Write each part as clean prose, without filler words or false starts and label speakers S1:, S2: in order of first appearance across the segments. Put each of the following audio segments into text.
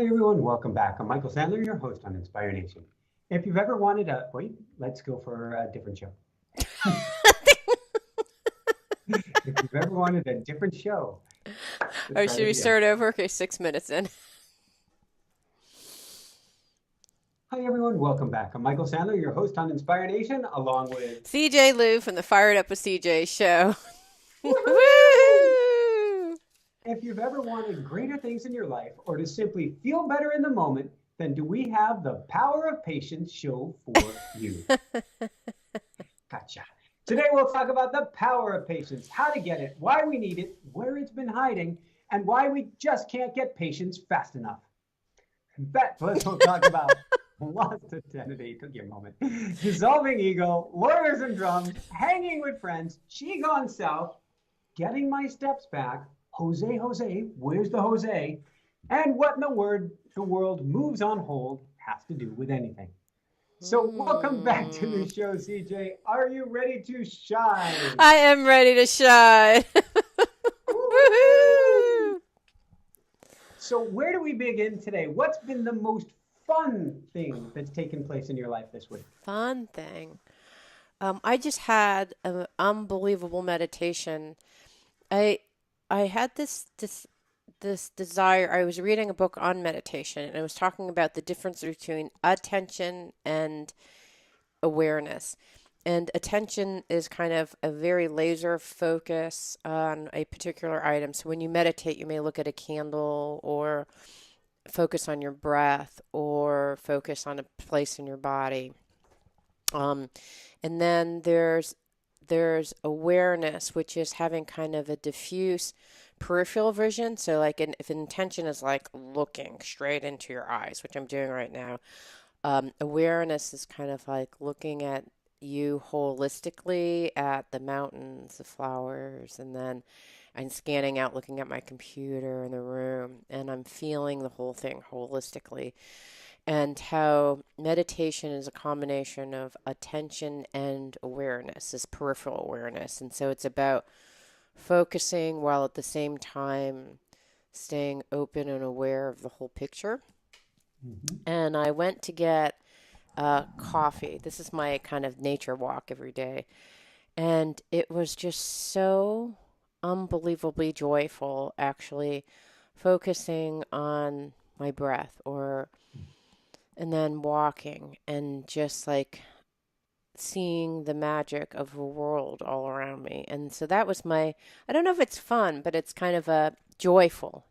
S1: everyone, welcome back. I'm Michael Sandler, your host on Inspire Nation. If you've ever wanted a wait, let's go for a different show. If you've ever wanted a different show, let's
S2: Or
S1: start
S2: should
S1: it
S2: we
S1: again.
S2: start over? Okay, 6 minutes in.
S1: Hi everyone, welcome back. I'm Michael Sandler, your host on Inspire Nation, along with
S2: CJ Lou from the Fired Up with CJ show.
S1: woohoo!
S2: Woo!
S1: If you've ever wanted greater things in your life or to simply feel better in the moment, then do we have the Power of Patience show for you. Gotcha. Today we'll talk about the power of patience, how to get it, why we need it, where it's been hiding, and why we just can't get patience fast enough. That plus we'll talk about lost identity, took you a moment, dissolving ego, lawyers and drums, hanging with friends, she gone south, getting my steps back, Jose, where's the Jose, and what in the world moves on hold has to do with anything. So welcome back to the
S2: Hmm.
S1: show, CJ. Are you ready to shine?
S2: I am ready to shine.
S1: Woohoo!
S2: Woohoo!
S1: So where do we begin today? What's been the most fun thing that's taken place in your life this week?
S2: Fun thing. I just had an unbelievable meditation. I I had this desire. I was reading a book on meditation, and I was talking about the difference between attention and awareness. And attention is kind of a very laser focus on a particular item. So when you meditate, you may look at a candle or focus on your breath or focus on a place in your body. Um, and then there's awareness, which is having kind of a diffuse peripheral vision. So like if intention is like looking straight into your eyes, which I'm doing right now, awareness is kind of like looking at you holistically at the mountains, the flowers, and then I'm scanning out, looking at my computer in the room, and I'm feeling the whole thing holistically. And how meditation is a combination of attention and awareness, is peripheral awareness. And so it's about focusing while at the same time staying open and aware of the whole picture.
S1: Mhm.
S2: And I went to get coffee. This is my kind of nature walk every day. And it was just so unbelievably joyful, actually, focusing on my breath or and then walking and just like seeing the magic of the world all around me. And so that was I don't know if it's fun, but it's kind of a joyful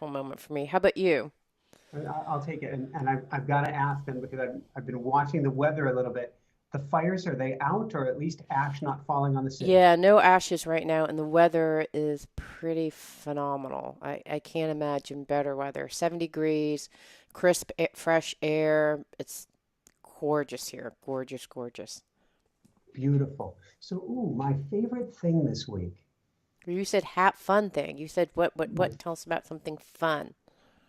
S2: moment for me. How about you?
S1: I'll take it. And I've got to ask them because I've been watching the weather a little bit. The fires, are they out or at least ash not falling on the city?
S2: Yeah, no ashes right now, and the weather is pretty phenomenal. I can't imagine better weather. 70 degrees, crisp, fresh air. It's gorgeous here. Gorgeous, gorgeous.
S1: Beautiful. So, ooh, my favorite thing this week.
S2: You said fun thing. You said what? Tell us about something fun.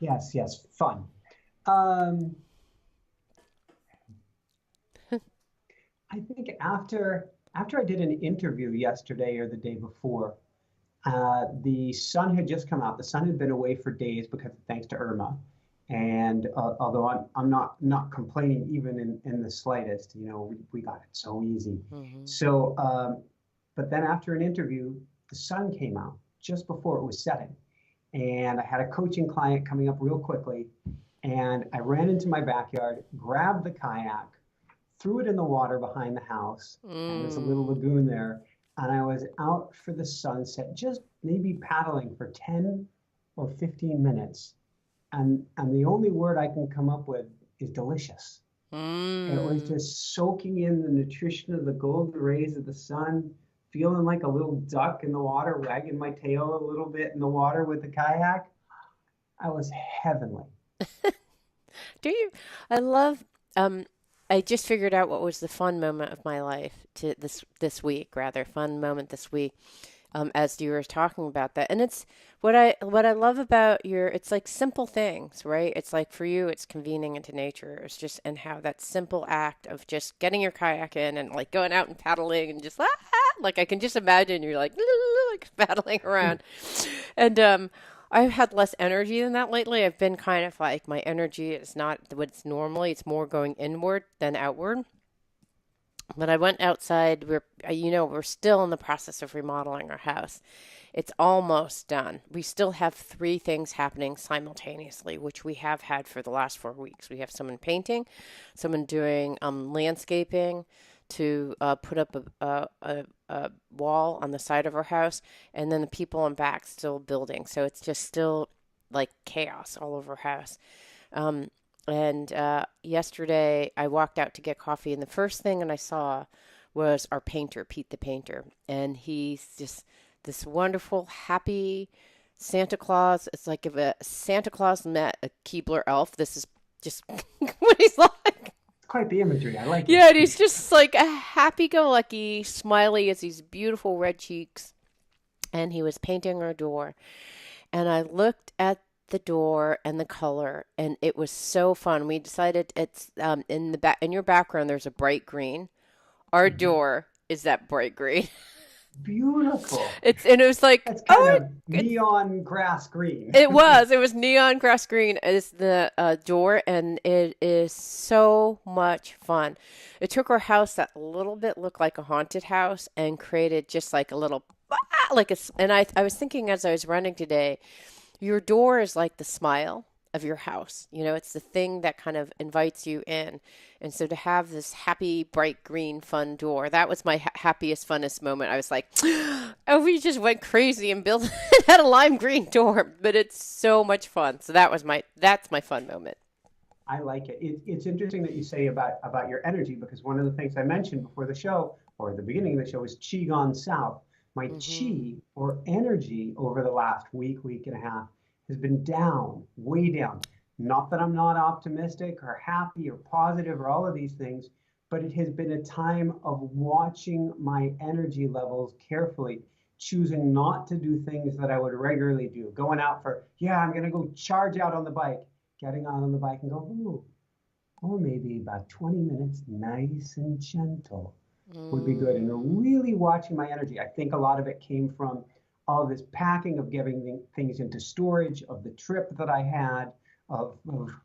S1: Yes, fun. Um, I think after I did an interview yesterday or the day before, the sun had just come out. The sun had been away for days because thanks to Irma. And although I'm not complaining even in the slightest, we got it so easy.
S2: Hmm.
S1: So, but then after an interview, the sun came out just before it was setting. And I had a coaching client coming up real quickly. And I ran into my backyard, grabbed the kayak, threw it in the water behind the house, and there's a little
S2: Mm.
S1: lagoon there. And I was out for the sunset, just maybe paddling for 10 or 15 minutes. And the only word I can come up with is delicious. It was
S2: Mm.
S1: just soaking in the nutrition of the golden rays of the sun, feeling like a little duck in the water, wagging my tail a little bit in the water with the kayak. I was heavenly.
S2: Do you? I love. Um, I just figured out what was the fun moment of my life to this week, rather fun moment this week. As you were talking about that, and it's what I love about your. It's like simple things, right? It's like for you, it's convening into nature. It's just and how that simple act of just getting your kayak in and like going out and paddling and just like I can just imagine you're like like paddling around, and I've had less energy than that lately. I've been kind of like my energy is not what it's normally. It's more going inward than outward. But I went outside. We're still in the process of remodeling our house. It's almost done. We still have three things happening simultaneously, which we have had for the last 4 weeks. We have someone painting, someone doing landscaping to put up a wall on the side of our house, and then the people in back still building. So it's just still like chaos all over our house. Um, and yesterday I walked out to get coffee, and the first thing that I saw was our painter, Pete the painter. And he's just this wonderful, happy Santa Claus. It's like if a Santa Claus met a Keebler elf. This is just what he's like.
S1: Quite the imagery. I like it.
S2: Yeah, and he's just like a happy-go-lucky, smiley as these beautiful red cheeks. And he was painting our door. And I looked at the door and the color, and it was so fun. We decided it's in the back in your background. There's a bright green. Our
S1: Hmm.
S2: door is that bright green.
S1: Beautiful.
S2: It was like,
S1: That's kind
S2: oh,
S1: of
S2: it's
S1: neon grass green.
S2: it was neon grass green is the door, and it is so much fun. It took our house that a little bit looked like a haunted house and created just like a little and I was thinking as I was running today, your door is like the smile of your house. It's the thing that kind of invites you in. And so to have this happy, bright green, fun door, that was my happiest, funnest moment. I was like, oh, we just went crazy and built had a lime green door, but it's so much fun. So that's my fun moment.
S1: I like it. It's interesting that you say about your energy because one of the things I mentioned before the show or at the beginning of the show is Qi Gone South. My
S2: Hmm.
S1: Qi or energy over the last week and a half has been down, way down. Not that I'm not optimistic or happy or positive or all of these things, but it has been a time of watching my energy levels carefully, choosing not to do things that I would regularly do. Going out for, yeah, I'm going to go charge out on the bike, getting out on the bike and go, ooh, or maybe about 20 minutes, nice and gentle would be good. And
S2: Mm.
S1: really watching my energy. I think a lot of it came from all this packing of getting things into storage, of the trip that I had, of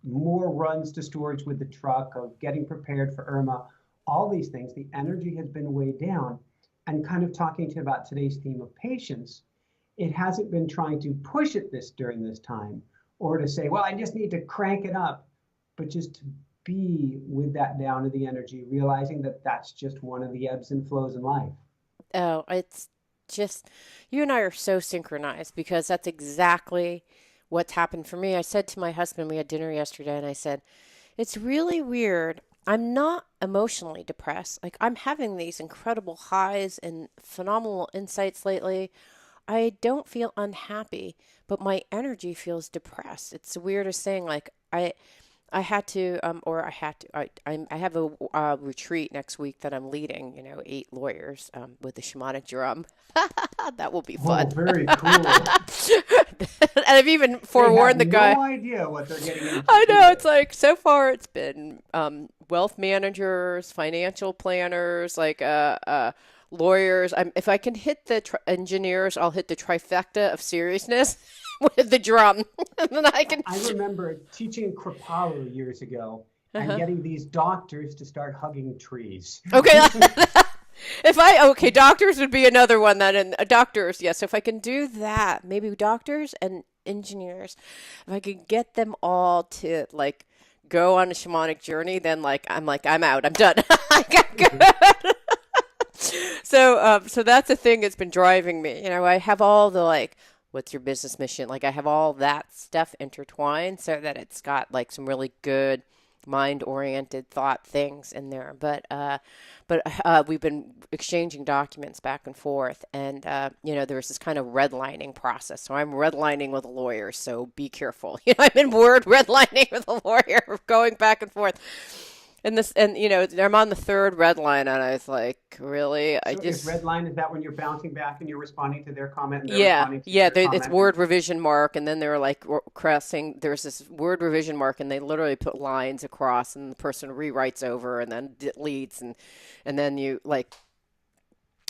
S1: more runs to storage with the truck, of getting prepared for Irma, all these things. The energy has been way down. And kind of talking to you about today's theme of patience, it hasn't been trying to push it this during this time or to say, well, I just need to crank it up, but just to be with that down of the energy, realizing that that's just one of the ebbs and flows in life.
S2: Oh, it's just you and I are so synchronized because that's exactly what's happened for me. I said to my husband, we had dinner yesterday, and I said, it's really weird. I'm not emotionally depressed. Like, I'm having these incredible highs and phenomenal insights lately. I don't feel unhappy, but my energy feels depressed. It's the weirdest thing. Like, I had to, or I had to, I have a retreat next week that I'm leading, 8 lawyers with the shamanic drum. That will be
S1: Oh,
S2: fun.
S1: very cool.
S2: And I've even
S1: They have
S2: forewarned the guy.
S1: no idea what they're getting into
S2: I know, it's
S1: either.
S2: like so far it's been wealth managers, financial planners, like lawyers. If I can hit the engineers, I'll hit the trifecta of seriousness with the drum, and then I can.
S1: I remember teaching Kripalu years ago and
S2: Uh-huh.
S1: getting these doctors to start hugging trees.
S2: Okay. Okay, doctors would be another one that, and doctors, yes. So if I can do that, maybe doctors and engineers, if I could get them all to like go on a shamanic journey, then I'm out, I'm done. I got good. So that's a thing that's been driving me. I have all the like, what's your business mission? Like I have all that stuff intertwined so that it's got like some really good mind-oriented thought things in there. But we've been exchanging documents back and forth, and there was this kind of redlining process. So I'm redlining with a lawyer, so be careful. I'm in Word redlining with a lawyer, going back and forth. And I'm on the third red line, and I was like, really? I
S1: So is
S2: just,
S1: red line, is that when you're bouncing back and you're responding to their comment and they're
S2: yeah,
S1: responding to
S2: yeah.
S1: your
S2: It's
S1: comment? And
S2: word revision mark, and then they were like crossing. There's this word revision mark, and they literally put lines across, and the person rewrites over, and then deletes, and then you like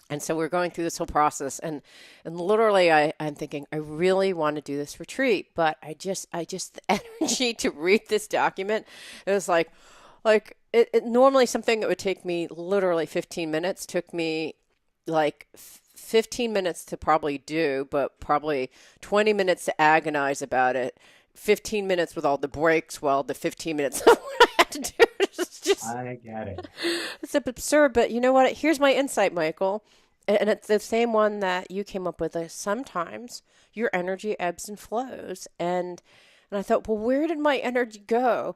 S2: And so we're going through this whole process, and literally I'm thinking I really want to do this retreat, but I just the energy to read this document, it was like normally something that would take me literally 15 minutes took me like 15 minutes to probably do, but probably 20 minutes to agonize about it. 15 minutes with all the breaks, while the 15 minutes of what I had to do. It's just
S1: I get it.
S2: it's absurd, but you know what? Here's my insight, Michael. And it's the same one that you came up with. Sometimes your energy ebbs and flows. And I thought, well, where did my energy go?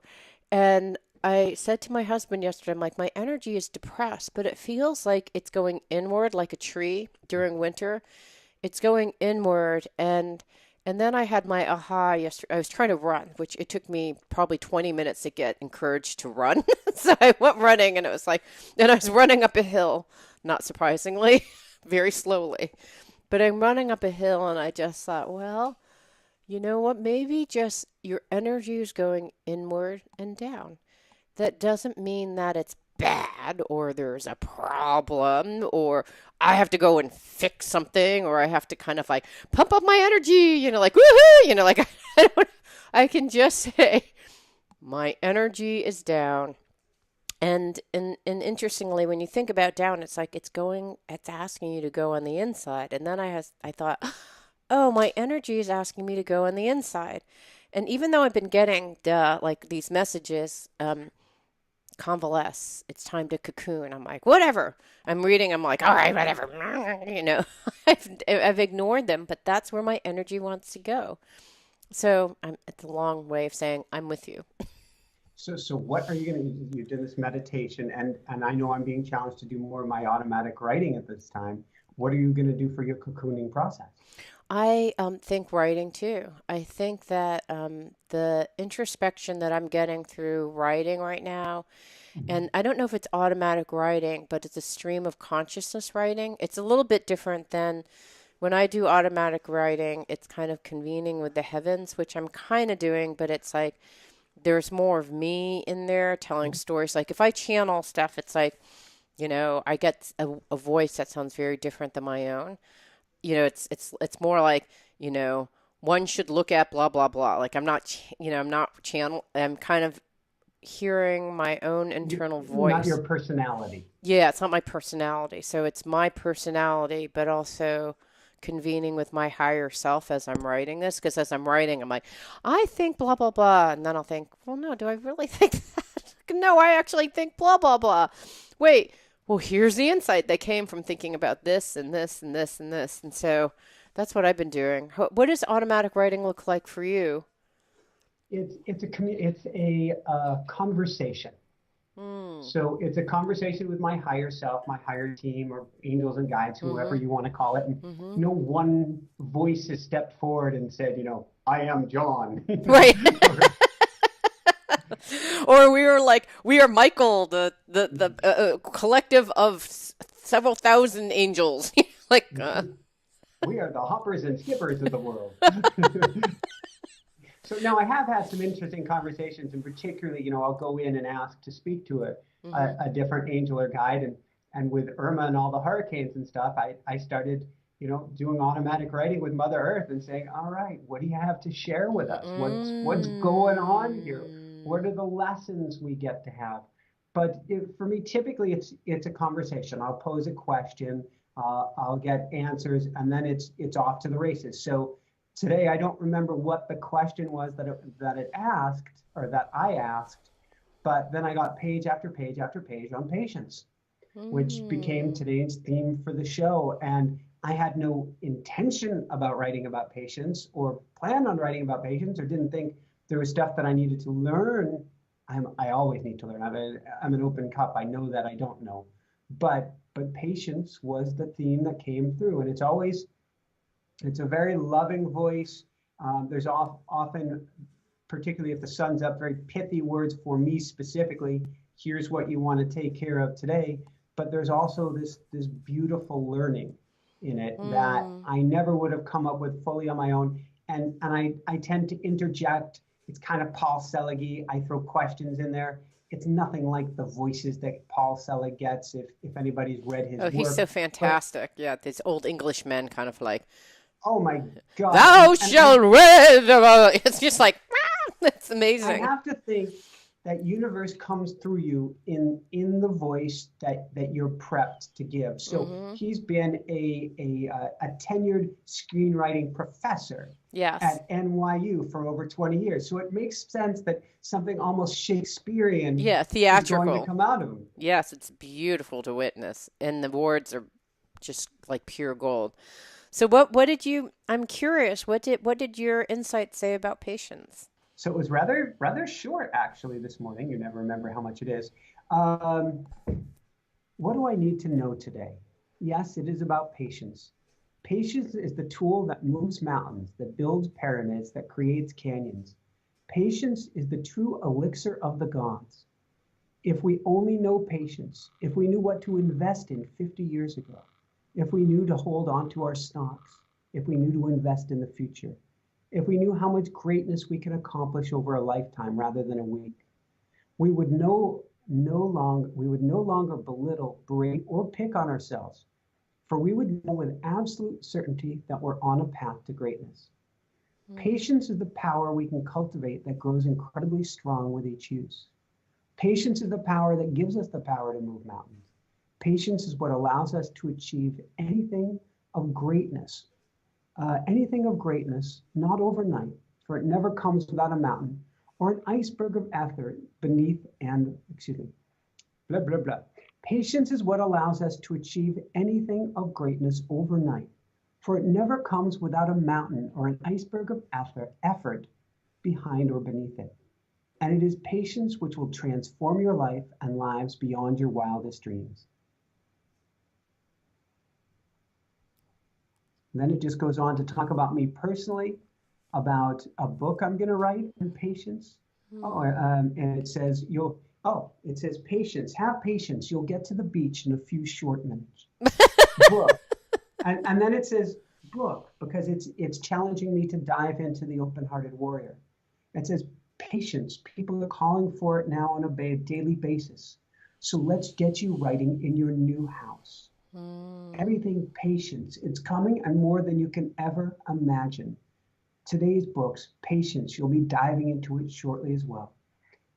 S2: And I said to my husband yesterday, I'm like, my energy is depressed, but it feels like it's going inward like a tree during winter. It's going inward, and then I had my aha yesterday. I was trying to run, which it took me probably 20 minutes to get encouraged to run. So I went running, and it was like, and I was running up a hill, not surprisingly, very slowly. But I'm running up a hill, and I just thought, well, you know what? Maybe just your energy is going inward and down. That doesn't mean that it's bad or there's a problem or I have to go and fix something or I have to kind of like pump up my energy, like woohoo, like I don't, I can just say my energy is down. And interestingly, when you think about down, it's like it's asking you to go on the inside. And then I thought, oh, my energy is asking me to go on the inside. And even though I've been getting like these messages, convalesce. It's time to cocoon. I'm like, whatever. I'm reading. I'm like, all right, whatever. I've ignored them, but that's where my energy wants to go. So it's a long way of saying I'm with you.
S1: So what are you going to, you did this meditation, and I know I'm being challenged to do more of my automatic writing at this time. What are you going to do for your cocooning process?
S2: I think writing too. I think that the introspection that I'm getting through writing right now,
S1: Mhm.
S2: and I don't know if it's automatic writing, but it's a stream of consciousness writing. It's a little bit different than when I do automatic writing, it's kind of convening with the heavens, which I'm kind of doing, but it's like there's more of me in there telling stories. Like if I channel stuff, it's like, I get a voice that sounds very different than my own. It's more like, you know, one should look at blah blah blah. Like I'm not channel. I'm kind of hearing my own internal
S1: Not
S2: voice.
S1: your personality.
S2: Yeah, it's not my personality. So it's my personality, but also convening with my higher self as I'm writing this. Because as I'm writing, I'm like, I think blah, blah, blah. And then I'll think, well, no, do I really think that? No, I actually think blah, blah, blah. Wait, well, here's the insight that came from thinking about this and this and this and this. And so that's what I've been doing. What does automatic writing look like for you?
S1: It's a conversation.
S2: Hmm.
S1: So it's a conversation with my higher self, my higher team, or angels and guides, whoever
S2: Mm-hmm.
S1: you want to call it. And
S2: Mm-hmm.
S1: no one voice has stepped forward and said, I am John.
S2: Right.
S1: Or,
S2: Or we are Michael, the collective of several thousand angels. like,
S1: we are the hoppers and skippers of the world. So now I have had some interesting conversations, and particularly, I'll go in and ask to speak to
S2: hmm
S1: a different angel or guide, and with Irma and all the hurricanes and stuff, I started, doing automatic writing with Mother Earth and saying, all right, what do you have to share with us? What's going on here? What are the lessons we get to have? But for me, typically it's a conversation. I'll pose a question, I'll get answers, and then it's off to the races. So today, I don't remember what the question was that it asked or that I asked, but then I got page after page after page on patience, which became
S2: Mm.
S1: today's theme for the show. And I had no intention about writing about patience or planned on writing about patience or didn't think there was stuff that I needed to learn. I always need to learn. I'm an open cup. I know that I don't know, but patience was the theme that came through, and it's a very loving voice. There's often, particularly if the sun's up, very pithy words for me specifically. Here's what you want to take care of today. But there's also this beautiful learning in it that
S2: Mm.
S1: I never would have come up with fully on my own. And I tend to interject. It's kind of Paul Selig. I throw questions in there. it's nothing like the voices that Paul Sella gets if anybody's read his
S2: Oh, he's so
S1: work. But
S2: fantastic. Yeah, these old English men kind of like,
S1: oh my God.
S2: thou
S1: And I
S2: shalt read. It's just like, it's
S1: I
S2: amazing.
S1: have to think that universe comes through you in the voice that you're prepped to give. So
S2: Hmm.
S1: he's been a tenured screenwriting professor
S2: Yes.
S1: at NYU for over 20 years. So it makes sense that something almost Shakespearean
S2: Yeah,
S1: is going to
S2: theatrical.
S1: come out of him.
S2: Yes, it's beautiful to witness, and the words are just like pure gold. So what did you, I'm curious, what did your insight say about patience?
S1: So it was rather short actually this morning. You never remember how much it is. Um, What do I need to know today? Yes, it is about patience. Patience is the tool that moves mountains, that builds pyramids, that creates canyons. Patience is the true elixir of the gods. If we only know patience, if we knew what to invest in 50 years ago, if we knew to hold on to our stocks, if we knew to invest in the future, if we knew how much greatness we can accomplish over a lifetime rather than a week, we would no longer belittle, berate, or pick on ourselves, for we would know with absolute certainty that we're on a path to greatness.
S2: Mm.
S1: Patience is the power we can cultivate that grows incredibly strong with each use. Patience is the power that gives us the power to move mountains. Patience is what allows us to achieve of greatness, anything of greatness, not overnight, for it never comes without a mountain or an iceberg of effort beneath and, excuse me, blah, blah, blah. Patience is what allows us to achieve anything of greatness overnight, for it never comes without a mountain or an iceberg of effort behind or beneath it. And it is patience which will transform your life and lives beyond your wildest dreams. And then it just goes on to talk about me personally, about a book I'm going to write on patience. Oh,
S2: Mm.
S1: and it says patience, have patience. You'll get to the beach in a few short minutes. Book. And then it says book because it's challenging me to dive into the open-hearted warrior. It says patience. People are calling for it now on a daily basis. So let's get you writing in your new house.
S2: Mm.
S1: Everything patience. It's coming and more than you can ever imagine. Today's books, patience. You'll be diving into it shortly as well.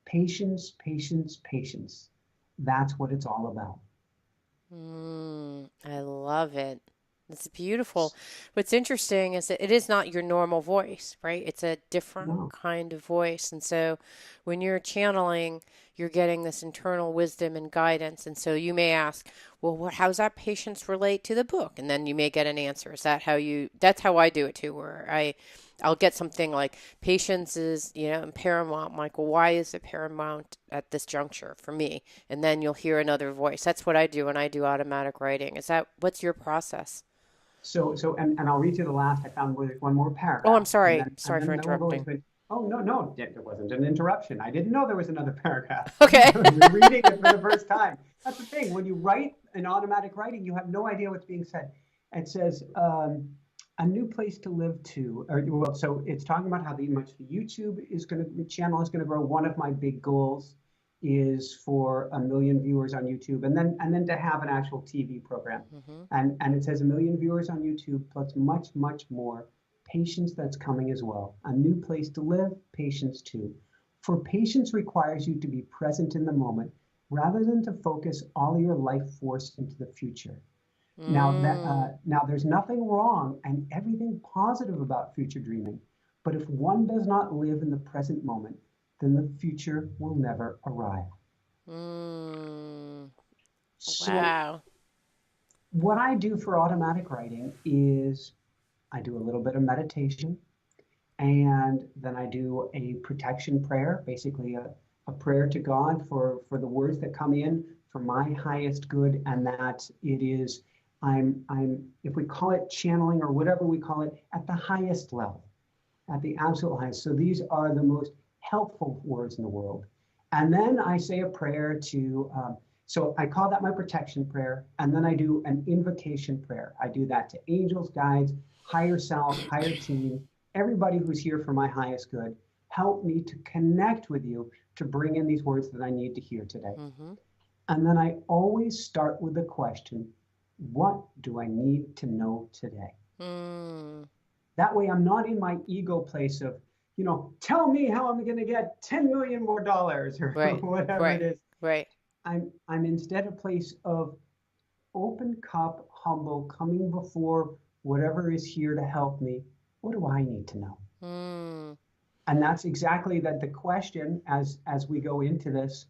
S1: Patience, patience, patience. That's what it's all about.
S2: Mm. I love it. It's beautiful. What's interesting is that it is not your normal voice, right? It's a different
S1: No.
S2: kind of voice. And so when you're channeling, you're getting this internal wisdom and guidance. And so you may ask, well, how's that patience relate to the book? And then you may get an answer. Is that how you, that's how I do it too, where I'll get something like patience is, paramount. I'm like, well, why is it paramount at this juncture for me? And then you'll hear another voice. That's what I do when I do automatic writing. What's your process?
S1: And I'll read you the last. I found one more
S2: Oh, I'm
S1: paragraph, and
S2: sorry.
S1: and
S2: Sorry for
S1: then we'll go
S2: interrupting.
S1: into it. Oh no, no, there wasn't an interruption. I didn't know there was another paragraph.
S2: Okay.
S1: I was reading it for the first time. That's the thing. When you write in automatic writing, you have no idea what's being said. It says a new place to live to, or well, so it's talking about how the YouTube channel is going to grow. One of my big goals is for 1 million viewers on YouTube, and then to have an actual TV program.
S2: Hmm.
S1: And it says 1 million viewers on YouTube, plus much, much more. Patience that's coming as well. A new place to live, patience too. For patience requires you to be present in the moment rather than to focus all your life force into the future.
S2: Mm.
S1: Now there's nothing wrong and everything positive about future dreaming, but if one does not live in the present moment, then the future will never arrive.
S2: Mm.
S1: So
S2: Wow.
S1: what I do for automatic writing is I do a little bit of meditation, and then I do a protection prayer, basically a prayer to God for the words that come in for my highest good, and that it is I'm if we call it channeling or whatever we call it at the highest level, at the absolute highest. So these are the most helpful words in the world. And then I say a prayer so I call that my protection prayer. And then I do an invocation prayer. I do that to angels, guides, higher self, higher team, everybody who's here for my highest good. help me to connect with you to bring in these words that I need to hear today.
S2: Mm-hmm.
S1: And then I always start with the question, what do I need to know today?
S2: Mm.
S1: That way I'm not in my ego place of, tell me how I'm going to get 10 million more dollars or
S2: Right.
S1: whatever it
S2: Right.
S1: is.
S2: Right.
S1: I'm instead a place of open cup, humble, coming before whatever is here to help me. What do I need to know?
S2: Mm.
S1: And that's exactly that the question as we go into this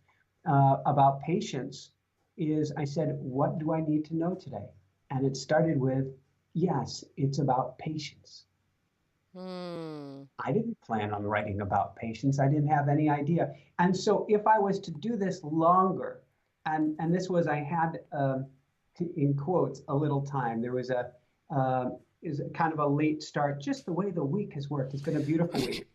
S1: about patience is I said, what do I need to know today? And it started with, yes, it's about patience.
S2: Mm.
S1: I didn't plan on writing about patience. I didn't have any idea. And so if I was to do this longer, and this was I had in quotes a little time. There was is kind of a late start, just the way the week has worked. It's been a beautiful week.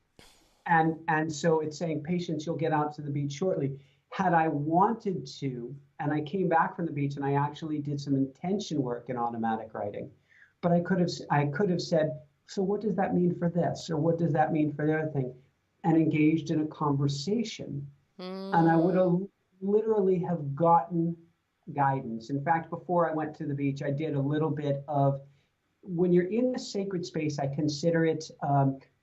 S1: And so it's saying, patience, you'll get out to the beach shortly. Had I wanted to, and I came back from the beach and I actually did some intention work in automatic writing, but I could have said, so what does that mean for this? Or what does that mean for the other thing? And engaged in a conversation. And I would
S2: Mm.
S1: have literally have gotten guidance. In fact, before I went to the beach, I did a little bit of when you're in the sacred space, I consider it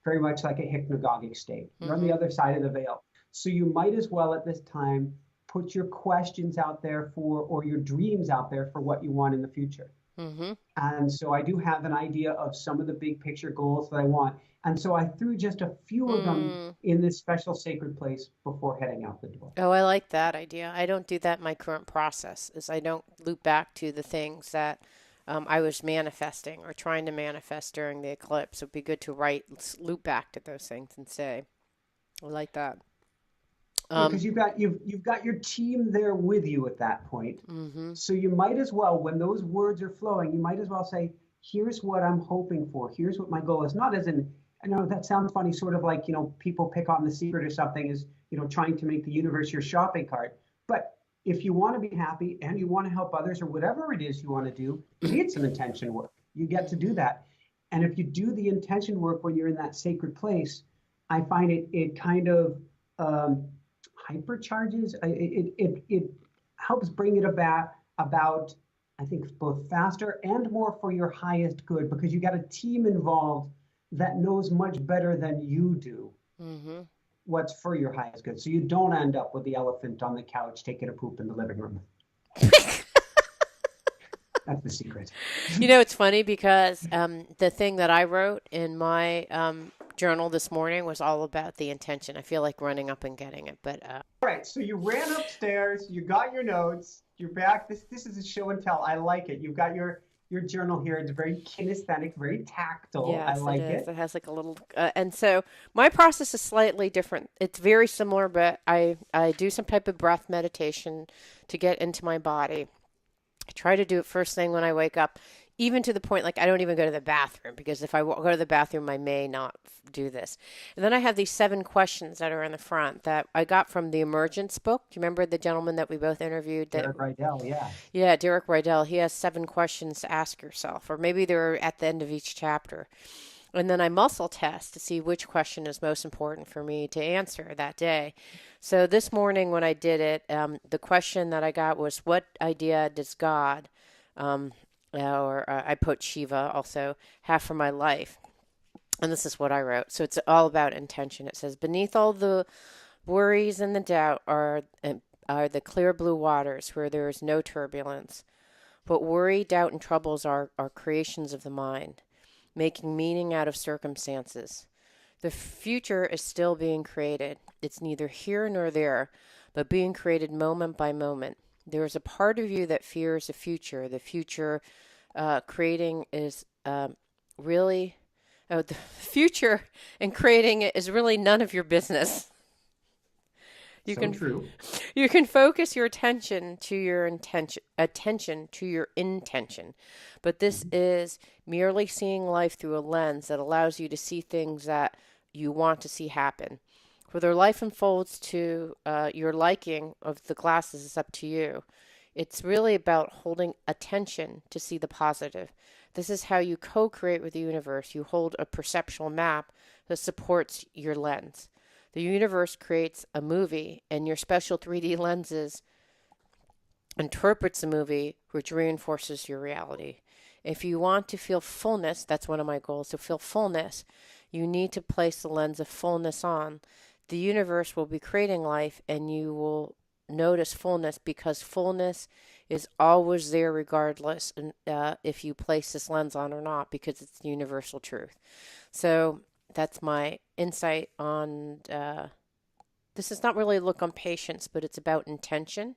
S1: very much like a hypnagogic state. You're on the
S2: Mm-hmm.
S1: other side of the veil. So you might as well at this time put your questions out there or your dreams out there for what you want in the future.
S2: Mm-hmm.
S1: And so I do have an idea of some of the big picture goals that I want. And so I threw just a few of them
S2: Mm.
S1: in this special sacred place before heading out the door.
S2: Oh, I like that idea. I don't do that in my current process, is I don't loop back to the things that I was manifesting or trying to manifest during the eclipse. It'd be good to loop back to those things and say, I like that.
S1: Yeah,
S2: Um,
S1: because you've got your team there with you at that point.
S2: mm-hmm.
S1: So you might as well, when those words are flowing, you might as well say, here's what I'm hoping for. Here's what my goal is. Not as in, I know that sounds funny, sort of like, people pick on The Secret or something is, trying to make the universe your shopping cart. But if you want to be happy and you want to help others or whatever it is you want to do, you need some intention work. You get to do
S2: Mm-hmm.
S1: that. And if you do the intention work when you're in that sacred place, I find it kind of um, hypercharges. It helps bring it about I think both faster and more for your highest good because you got a team involved that knows much better than you do
S2: Mm-hmm.
S1: what's for your highest good. So you don't end up with the elephant on the couch taking a poop in the living room. That's the secret.
S2: It's funny because the thing that I wrote in my journal this morning was all about the intention. I feel like running up and getting it, but
S1: All right, so you ran upstairs, you got your notes, you're back. This is a show and tell. I like it. You've got your journal here. It's very kinesthetic, very tactile. I
S2: yes, it
S1: like
S2: is.
S1: it.
S2: It has like a little, and so my process is slightly different. It's very similar, but I do some type of breath meditation to get into my body. I try to do it first thing when I wake up, even to the point like I don't even go to the bathroom because if I go to the bathroom, I may not do this. And then I have these 7 questions that are in the front that I got from the Emergence book. Do you remember the gentleman that we both interviewed? That
S1: Derek Rydell, yeah.
S2: Yeah, Derek Rydell. He has 7 questions to ask yourself, or maybe they're at the end of each chapter. And then I muscle test to see which question is most important for me to answer that day. So this morning when I did it, the question that I got was, what idea does God, um, or I put Shiva also, have for my life? And this is what I wrote. So it's all about intention. It says, beneath all the worries and the doubt are the clear blue waters where there is no turbulence. But worry, doubt, and troubles are creations of the mind, making meaning out of circumstances. The future is still being created. It's neither here nor there, but being created moment by moment. There is a part of you that fears the future. The future creating is really, the future and creating it is really none of your business. You
S1: So
S2: can
S1: true.
S2: you can focus your attention to your intention. But this
S1: Mhm.
S2: is merely seeing life through a lens that allows you to see things that you want to see happen. Whether life unfolds to your liking of the glasses is up to you. It's really about holding attention to see the positive. This is how you co create with the universe. You hold a perceptual map that supports your lens. The universe creates a movie, and your special 3D lenses interprets the movie, which reinforces your reality. If you want to feel fullness, that's one of my goals, to feel fullness, you need to place the lens of fullness on. The universe will be creating life, and you will notice fullness because fullness is always there regardless if you place this lens on or not, because it's the universal truth. So that's my insight on this. Is not really a look on patience, but it's about intention.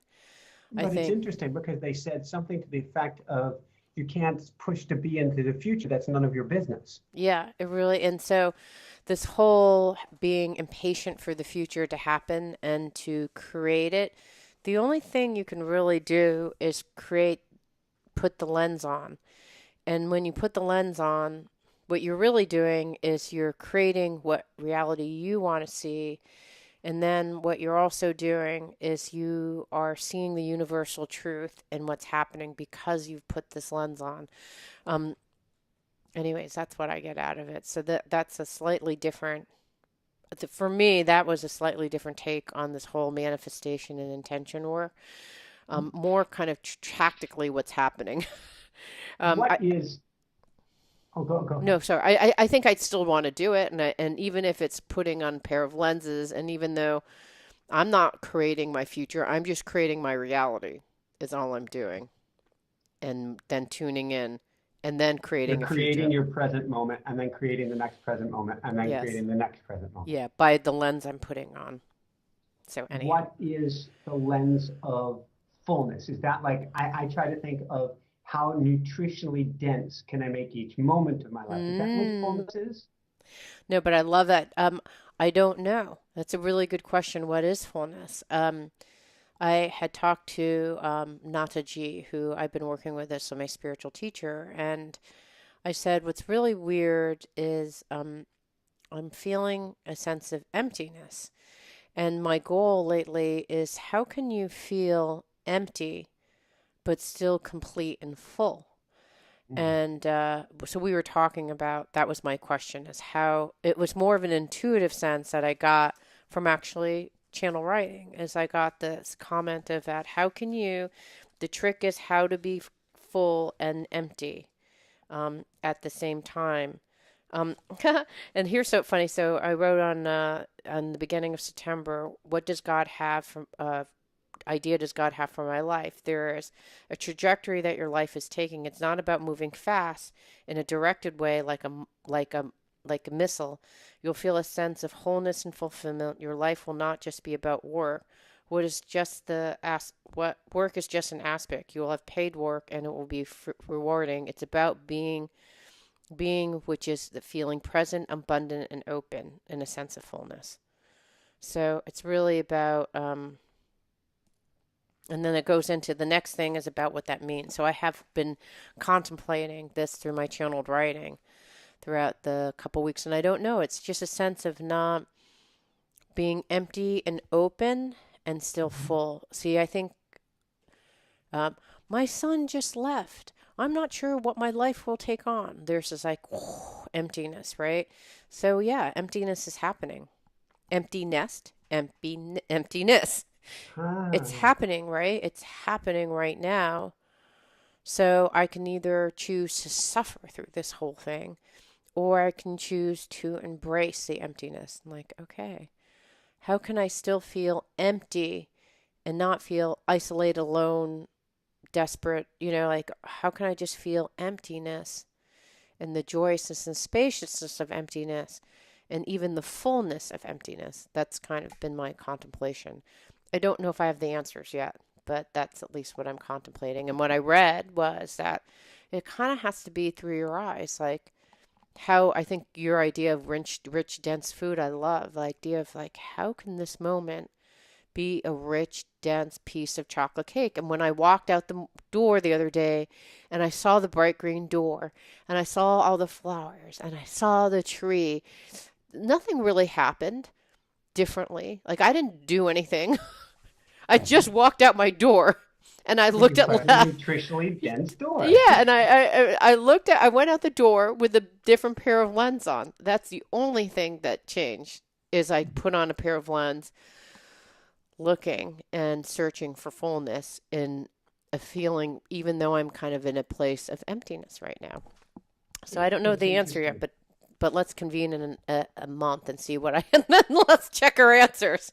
S2: I
S1: But it's
S2: think,
S1: interesting because they said something to the effect of you can't push to be into the future. That's none of your business.
S2: yeah, it really, and so this whole being impatient for the future to happen and to create it, the only thing you can really do is put the lens on. And when you put the lens on, what you're really doing is you're creating what reality you want to see. And then what you're also doing is you are seeing the universal truth and what's happening because you've put this lens on. Um, Anyways, that's what I get out of it. So that's a slightly different, for me, that was a slightly different take on this whole manifestation and intention work. More kind of tactically what's happening.
S1: What
S2: I,
S1: is, oh, go ahead.
S2: no, sorry. I think I'd still want to do it, and even if it's putting on a pair of lenses, and even though I'm not creating my future, I'm just creating my reality. Is all I'm doing, and then tuning in, and then
S1: You're
S2: creating a
S1: creating
S2: future.
S1: your present moment and then creating the next present moment and then
S2: Yes.
S1: creating the next present moment.
S2: Yeah, by the lens I'm putting on. So anyhow.
S1: What is the lens of fullness? Is that like, I try to think of how nutritionally dense can I make each moment of my life? Is that what
S2: Mm.
S1: fullness is?
S2: No, but I love that. I don't know. That's a really good question. What is fullness? I had talked to Nataji, who I've been working with as my spiritual teacher, and I said, what's really weird is I'm feeling a sense of emptiness. And my goal lately is how can you feel empty but still complete and full?
S1: Mm.
S2: And so we were talking about that was my question is how it was more of an intuitive sense that I got from actually channel writing as I got this comment of that how can you the trick is how to be full and empty at the same time. Um, and here's so funny. So I wrote on the beginning of September, what does God have from idea does God have for my life? There is a trajectory that your life is taking. It's not about moving fast in a directed way like a missile. You'll feel a sense of wholeness and fulfillment. Your life will not just be about work. What work is just an aspect. You will have paid work and it will be rewarding. It's about being which is the feeling present, abundant, and open in a sense of fullness. So it's really about and then it goes into the next thing is about what that means. So I have been contemplating this through my channeled writing throughout the couple weeks, and I don't know. It's just a sense of not being empty and open and still full. See, I think my son just left. I'm not sure what my life will take on. There's this like emptiness, right? So yeah, emptiness is happening. Empty nest, emptiness. It's
S1: Ah,
S2: happening, right? It's happening right now. So I can either choose to suffer through this whole thing, or I can choose to embrace the emptiness. I'm like, okay, how can I still feel empty and not feel isolated, alone, desperate? Like, how can I just feel emptiness and the joyousness and spaciousness of emptiness and even the fullness of emptiness? That's kind of been my contemplation. I don't know if I have the answers yet, but that's at least what I'm contemplating. And what I read was that it kind of has to be through your eyes. Like how I think your idea of rich, dense food, I love the idea of like, how can this moment be a rich, dense piece of chocolate cake? And when I walked out the door the other day and I saw the bright green door and I saw all the flowers and I saw the tree, nothing really happened differently. Like I didn't do anything. I just walked out my door and I
S1: but
S2: looked
S1: you
S2: at
S1: put in a nutritionally dense door.
S2: yeah, and I went out the door with a different pair of lens on. That's the only thing that changed is I put on a pair of lens looking and searching for fullness in a feeling, even though I'm kind of in a place of emptiness right now. So I don't know
S1: It's
S2: the answer yet,
S1: interesting.
S2: but let's convene in a month and see what I and then let's check our answers.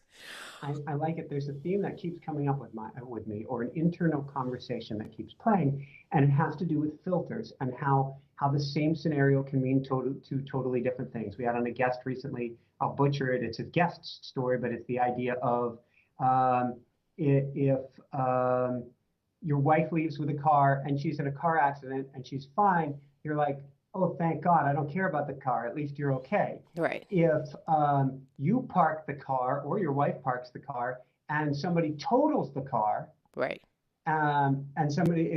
S1: I like it. There's a theme that keeps coming up with me, or an internal conversation that keeps playing, and it has to do with filters and how the same scenario can mean two totally different things. We had on a guest recently. I'll butcher it. It's a guest story, but it's the idea of um, if your wife leaves with a car and she's in a car accident and she's fine, you're like, oh, thank God, I don't care about the car. At least you're okay.
S2: Right,
S1: If you park the car or your wife parks the car and somebody totals the car,
S2: right,
S1: and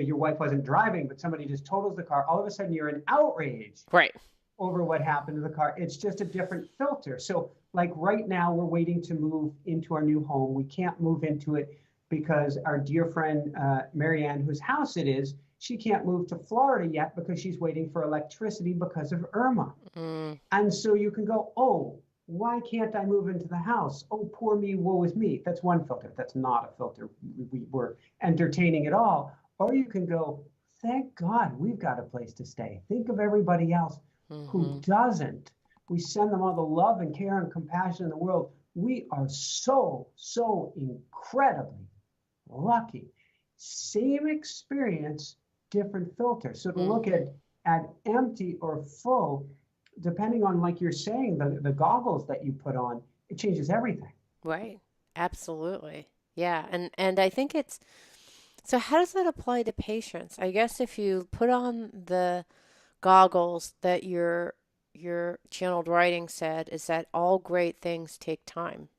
S1: your wife wasn't driving, but somebody just totals the car, all of a sudden you're in outrage
S2: right.
S1: over what happened to the car. It's just a different filter. So, like right now, we're waiting to move into our new home. We can't move into it because our dear friend Marianne, whose house it is, she can't move to Florida yet because she's waiting for electricity because of Irma.
S2: Mm,
S1: And so you can go, oh, why can't I move into the house? Oh, poor me, woe is me. That's one filter. That's not a filter. We're entertaining it all. Or you can go, thank God we've got a place to stay. Think of everybody else who
S2: mm-hmm,
S1: doesn't. We send them all the love and care and compassion in the world. We are so, so incredibly lucky. Same experience, different filter. So to look
S2: mm-hmm.
S1: at empty or full, depending on, like you're saying, the goggles that you put on, it changes everything.
S2: Right. Absolutely. Yeah, and I think it's so how does that apply to patients? I guess if you put on the goggles that your channeled writing said is that all great things take time.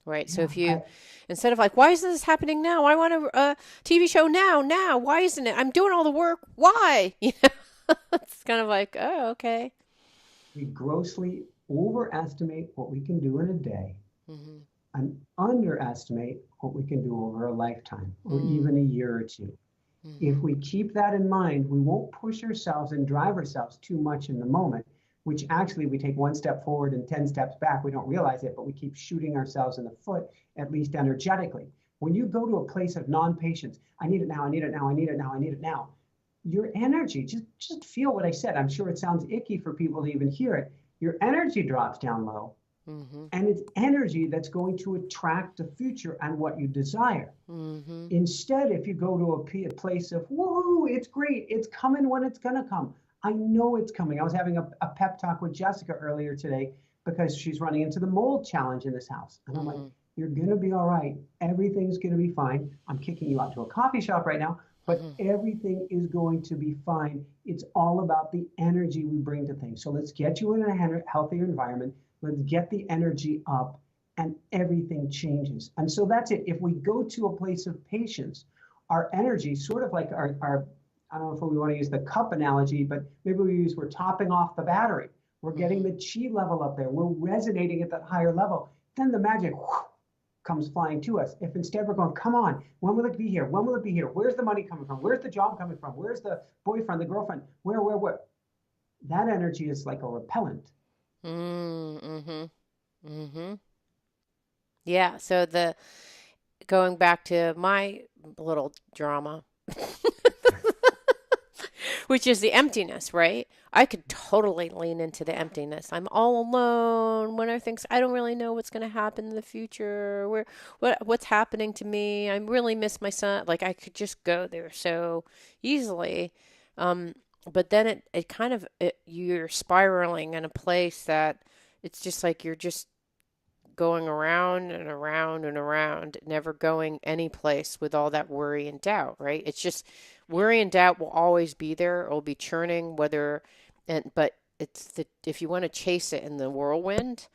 S2: Right. So
S1: Yeah,
S2: if you, instead of like, why isn't this happening now? I want a TV show now. Why isn't it? I'm doing all the work. Why? You know, it's kind of like, oh, okay.
S1: we grossly overestimate what we can do in a day
S2: Mm-hmm.
S1: and underestimate what we can do over a lifetime or
S2: Mm,
S1: even a year or two. If
S2: mm-hmm.
S1: we keep that in mind, we won't push ourselves and drive ourselves too much in the moment, which actually we take one step forward and 10 steps back. We don't realize it, but we keep shooting ourselves in the foot, at least energetically. When you go to a place of non-patience, I need it now, I need it now, I need it now, I need it now. Your energy, just feel what I said. I'm sure it sounds icky for people to even hear it. Your energy drops down low,
S2: Mm-hmm.
S1: and it's energy that's going to attract the future and what you desire.
S2: Mm-hmm.
S1: Instead, if you go to a place of, woohoo, it's great, it's coming when it's going to come. I know it's coming. I was having a pep talk with Jessica earlier today because she's running into the mold challenge in this house. And I'm like,
S2: Mm-hmm.
S1: you're going to be all right. Everything's going to be fine. I'm kicking you out to a coffee shop right now, but
S2: Mm-hmm.
S1: everything is going to be fine. It's all about the energy we bring to things. So let's get you in a healthier environment. Let's get the energy up and everything changes. And so that's it. If we go to a place of patience, our energy, sort of like our I don't know if we want to use the cup analogy, but maybe we're topping off the battery. We're getting
S2: Mm-hmm.
S1: the chi level up there. We're resonating at that higher level. Then the magic comes flying to us. If instead we're going, come on, when will it be here? When will it be here? Where's the money coming from? Where's the job coming from? Where's the boyfriend, the girlfriend? Where? That energy is like a repellent.
S2: Mm-hmm. Mm-hmm. Yeah. So the going back to my little drama, which is the emptiness, right? I could totally lean into the emptiness. I'm all alone. When I think I don't really know what's going to happen in the future, what's happening to me. I really miss my son. Like I could just go there so easily. Um, but then it kind of you're spiraling in a place that it's just like you're just going around and around and around, never going any place with all that worry and doubt, right? It's just worry and doubt will always be there. It will be churning, whether, and but it's the if you want to chase it in the whirlwind,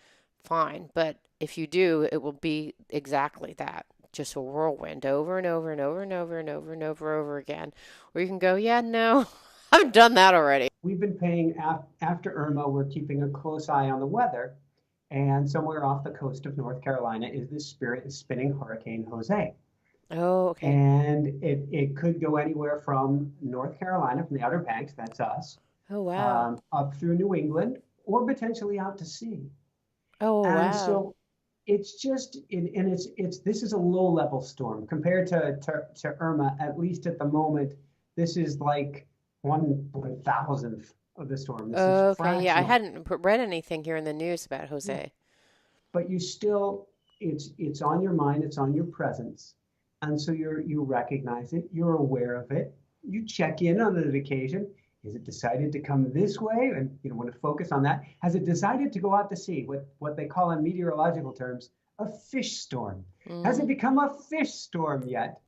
S2: fine. But if you do, it will be exactly that. Just a whirlwind over and over and over and over and over and over again. Or you can go, yeah, no, I've done that already.
S1: We've been paying after Irma, we're keeping a close eye on the weather. And somewhere off the coast of North Carolina is this spirit spinning Hurricane Jose.
S2: Oh, okay.
S1: And it could go anywhere from North Carolina, from the Outer Banks, that's us,
S2: Oh, wow.
S1: up through New England, or potentially out to sea.
S2: Oh,
S1: And
S2: wow.
S1: so it's just, and it's this is a low level storm compared to Irma, at least at the moment. This is like one thousandth of the storm. This is
S2: Okay, yeah, I
S1: fractional.
S2: hadn't read anything here in the news about
S1: Yeah.
S2: Jose.
S1: But you still, it's on your mind, it's on your presence. And so you recognize it, you're aware of it, you check in on it occasion. Is it decided to come this way? And you want to focus on that. Has it decided to go out to sea, what they call in meteorological terms a fish storm? Has it
S2: Mm,
S1: become a fish storm yet?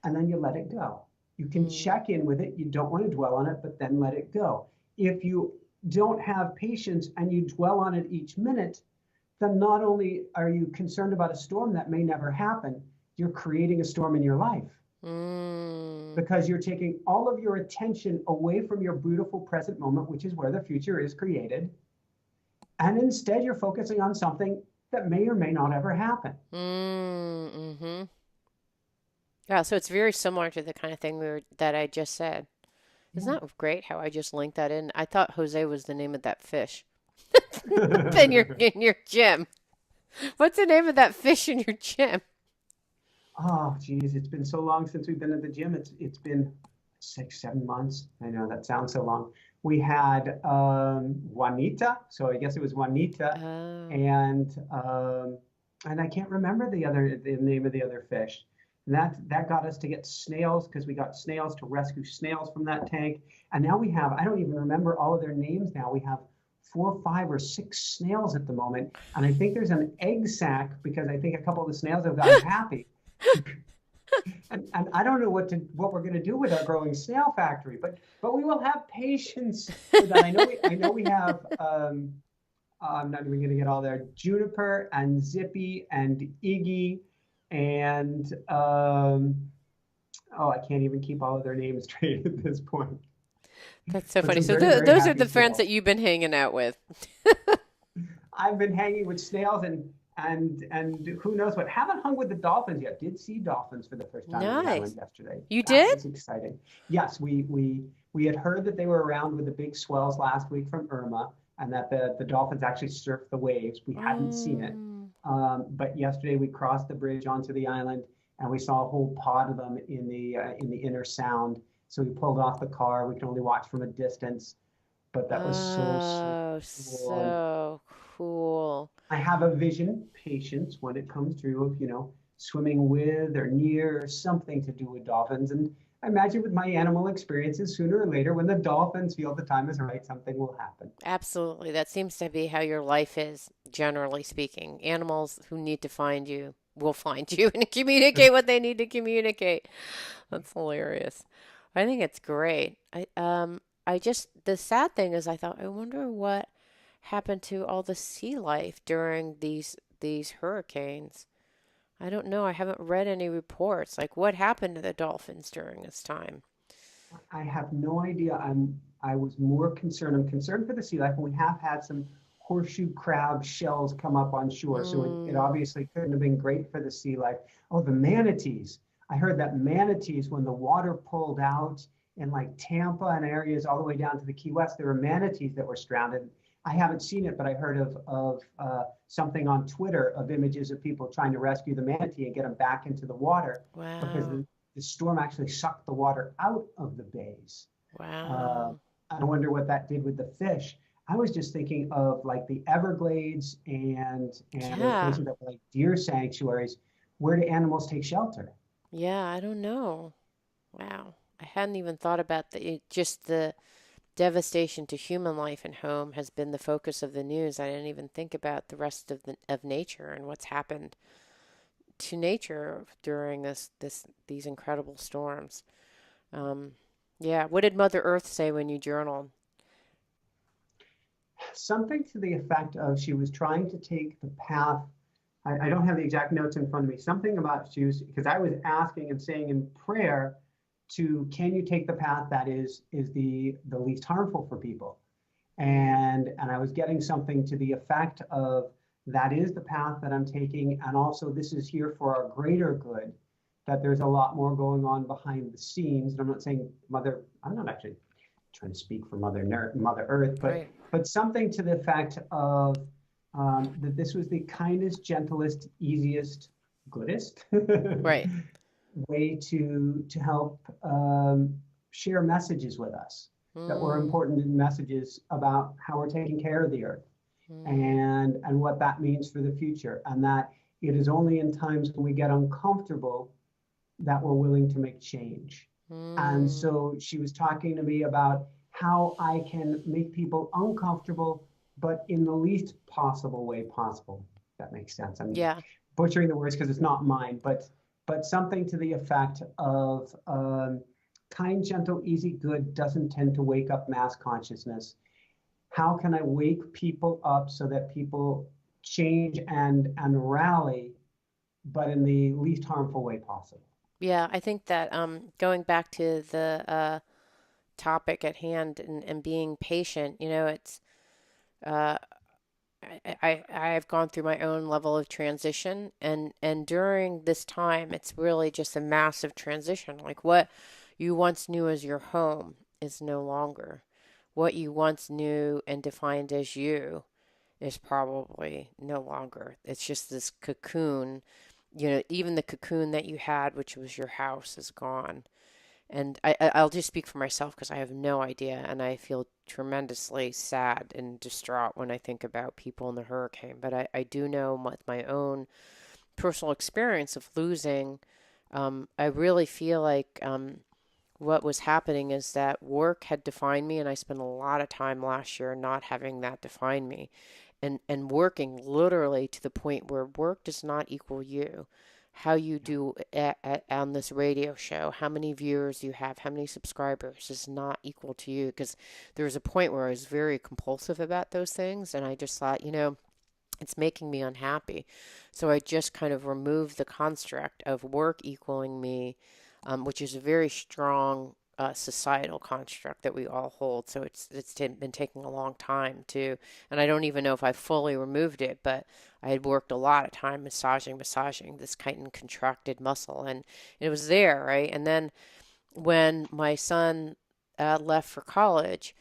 S1: And then you let it go. You can
S2: mm,
S1: check in with it. You don't want to dwell on it, but then let it go. If you don't have patience and you dwell on it each minute, then not only are you concerned about a storm that may never happen, you're creating a storm in your life
S2: mm,
S1: because you're taking all of your attention away from your beautiful present moment, which is where the future is created. And instead, you're focusing on something that may or may not ever happen.
S2: mm-hmm. Yeah, so it's very similar to the kind of thing that I just said. Isn't
S1: Yeah.
S2: that great how I just linked that in? I thought Jose was the name of that fish in your gym. What's the name of that fish in your gym?
S1: Oh, geez, it's been so long since we've been at the gym. It's been 6, 7 months. I know that sounds so long. We had Juanita, so I guess it was Juanita,
S2: Oh,
S1: and I can't remember the name of the other fish. And that got us to get snails because we got snails to rescue snails from that tank. And now we have, I don't even remember all of their names now. We have 4, 5, or 6 snails at the moment. And I think there's an egg sac because I think a couple of the snails have gotten happy. And I don't know what we're going to do with our growing snail factory, but we will have patience with that. I know we have I'm not even going to get all there. Juniper and Zippy and Iggy and oh, I can't even keep all of their names straight at this point.
S2: that's so
S1: But
S2: funny.
S1: some
S2: So
S1: very, very
S2: those are
S1: happy
S2: the friends that
S1: snails.
S2: you've been hanging out with.
S1: I've been hanging with snails and who knows what. Haven't hung with the dolphins yet. Did see dolphins for the first time on the island
S2: Nice.
S1: yesterday.
S2: You
S1: That
S2: did?
S1: was exciting. Yes, we had heard that they were around with the big swells last week from Irma, and that the dolphins actually surfed the waves. We hadn't seen it,
S2: Mm,
S1: but yesterday we crossed the bridge onto the island, and we saw a whole pod of them in the inner sound. So we pulled off the car. We could only watch from a distance, but that was so
S2: oh,
S1: cool. And
S2: so cool.
S1: I have a vision, patience when it comes through of, swimming with or near or something to do with dolphins. And I imagine with my animal experiences, sooner or later, when the dolphins feel the time is right, something will happen.
S2: Absolutely. That seems to be how your life is, generally speaking. Animals who need to find you will find you and communicate what they need to communicate. That's hilarious. I think it's great. I just the sad thing is I thought I wonder what happened to all the sea life during these hurricanes. I don't know. I haven't read any reports. Like what happened to the dolphins during this time?
S1: I have no idea. I was more concerned. I'm concerned for the sea life, and we have had some horseshoe crab shells come up on shore. So it
S2: Mm,
S1: obviously couldn't have been great for the sea life. Oh, the manatees. I heard that manatees, when the water pulled out in like Tampa and areas all the way down to the Key West, there were manatees that were stranded. I haven't seen it, but I heard of something on Twitter of images of people trying to rescue the manatee and get them back into the water because
S2: wow.
S1: the storm actually sucked the water out of the bays. Uh,
S2: Wow.
S1: I wonder what that did with the fish. I was just thinking of like the Everglades and those
S2: Yeah.
S1: places that were like deer sanctuaries. Where do animals take shelter?
S2: Yeah, I don't know. Wow. I hadn't even thought about just the devastation to human life and home has been the focus of the news. I didn't even think about the rest of nature and what's happened to nature during these incredible storms. Um, yeah, what did Mother Earth say when you journaled?
S1: Something to the effect of she was trying to take the path. I don't have the exact notes in front of me. Something about she was because I was asking and saying in prayer to can you take the path that is the least harmful for people?
S2: Mm,
S1: And I was getting something to the effect of that is the path that I'm taking, and also this is here for our greater good. That there's a lot more going on behind the scenes. And I'm not saying Mother. I'm not actually trying to speak for Mother Earth, but
S2: right.
S1: something to the effect of. that this was the kindest, gentlest, easiest, goodest
S2: Right.
S1: way to help share messages with us that were
S2: Mm,
S1: important messages about how we're taking care of the earth
S2: mm,
S1: and what that means for the future, and that it is only in times when we get uncomfortable that we're willing to make change. And
S2: mm.
S1: so she was talking to me about how I can make people uncomfortable, but in the least possible way possible. That makes sense. I'm
S2: Yeah.
S1: butchering the words because it's not mine, but something to the effect of kind, gentle, easy, good doesn't tend to wake up mass consciousness. How can I wake people up so that people change and rally, but in the least harmful way possible?
S2: Yeah. I think that going back to the topic at hand and being patient, it's uh, I've gone through my own level of transition, and during this time it's really just a massive transition. Like what you once knew as your home is no longer. What you once knew and defined as you is probably no longer. It's just this cocoon. Even the cocoon that you had, which was your house, is gone. And I'll just speak for myself because I have no idea, and I feel tremendously sad and distraught when I think about people in the hurricane. But I do know with my own personal experience of losing, I really feel like what was happening is that work had defined me, and I spent a lot of time last year not having that define me, and working literally to the point where work does not equal you. How you do on this radio show, how many viewers you have, how many subscribers is not equal to you. Because there was a point where I was very compulsive about those things, and I just thought, it's making me unhappy. So I just kind of removed the construct of work equaling me, which is a very strong societal construct that we all hold. So been taking a long time to, and I don't even know if I fully removed it, but I had worked a lot of time massaging this kind of contracted muscle, and it was there, right? And then when my son left for college,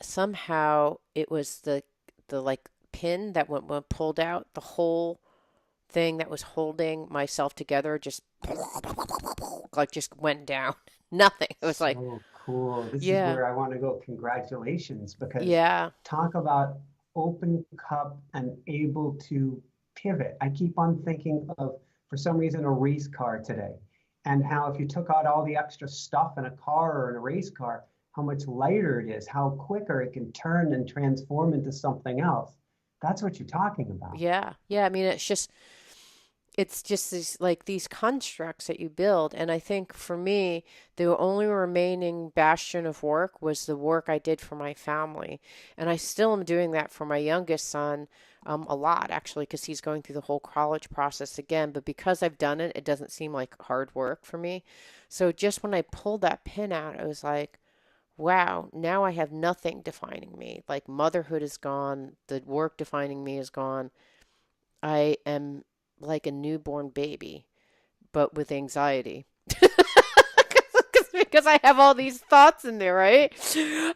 S2: somehow it was the like pin that went pulled out, the whole thing that was holding myself together just like just went down. Nothing. It was like,
S1: So cool. This is
S2: yeah,
S1: where I want to go. Congratulations, because
S2: yeah,
S1: talk about open cup and able to pivot. I keep on thinking of, for some reason, a race car today, and how if you took out all the extra stuff in a car or in a race car, how much lighter it is, how quicker it can turn and transform into something else. That's what you're talking about.
S2: yeah, yeah. I mean, it's just these constructs that you build, and I think for me the only remaining bastion of work was the work I did for my family, and I still am doing that for my youngest son, a lot actually, because he's going through the whole college process again, but because I've done it, it doesn't seem like hard work for me. So just when I pulled that pin out, I was like, wow, now I have nothing defining me. Like motherhood is gone, the work defining me is gone. I am like a newborn baby, but with anxiety. Because I have all these thoughts in there, right?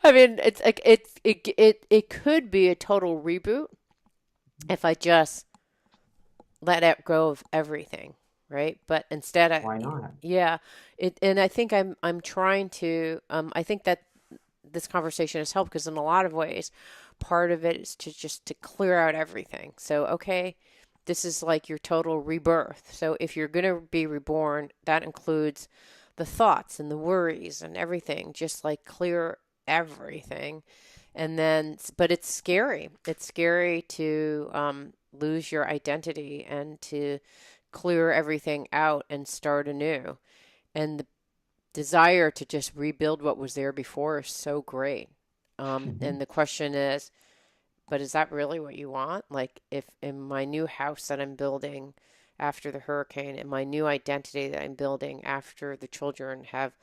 S2: I mean, it's like it could be a total reboot if I just let it go of everything, right? But instead,
S1: Why not?
S2: yeah, and I think I'm trying to. I think that this conversation has helped because in a lot of ways, part of it is to clear out everything. So okay, this is like your total rebirth. So if you're going to be reborn, that includes the thoughts and the worries and everything. Just like clear everything. And then, but it's scary. It's scary to lose your identity and to clear everything out and start anew. And the desire to just rebuild what was there before is so great. And the question is, but is that really what you want? Like, if in my new house that I'm building after the hurricane, and my new identity that I'm building after the children have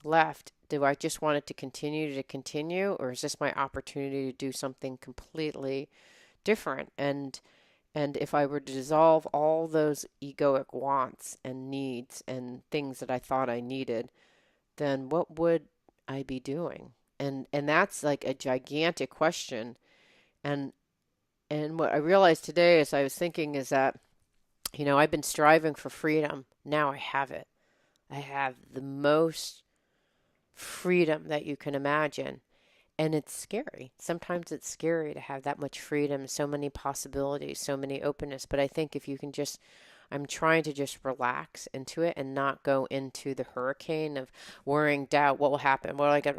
S2: left, do I just want it to continue, or is this my opportunity to do something completely different? And if I were to dissolve all those egoic wants and needs and things that I thought I needed, then what would I be doing? And that's like a gigantic question. And And what I realized today as I was thinking is that, I've been striving for freedom. Now I have it. I have the most freedom that you can imagine. And it's scary. Sometimes it's scary to have that much freedom, so many possibilities, so many openness. But I think if you can just, I'm trying to just relax into it and not go into the hurricane of worrying, doubt, what will happen? What will I get?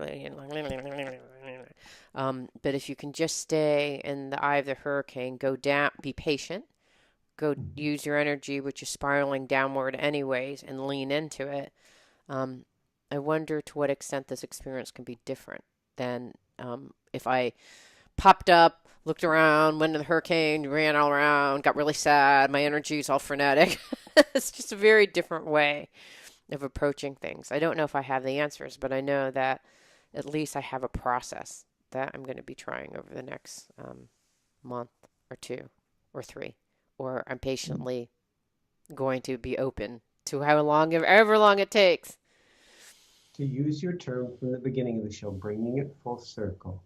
S2: But if you can just stay in the eye of the hurricane, go down, be patient, go use your energy, which is spiraling downward anyways, and lean into it. Um, I wonder to what extent this experience can be different than if I popped up, looked around, went in the hurricane, ran all around, got really sad, my energy's all frenetic. It's just a very different way of approaching things. I don't know if I have the answers, but I know that at least I have a process that I'm going to be trying over the next month or two or three, or I'm patiently going to be open to how long, ever long it takes.
S1: To use your term from the beginning of the show, bringing it full circle,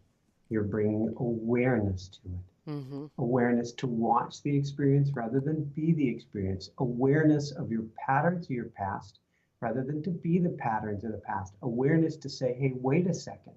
S1: you're bringing awareness to it.
S2: Mm-hmm.
S1: Awareness to watch the experience rather than be the experience. Awareness of your patterns of your past rather than to be the patterns of the past. Awareness to say, hey, wait a second.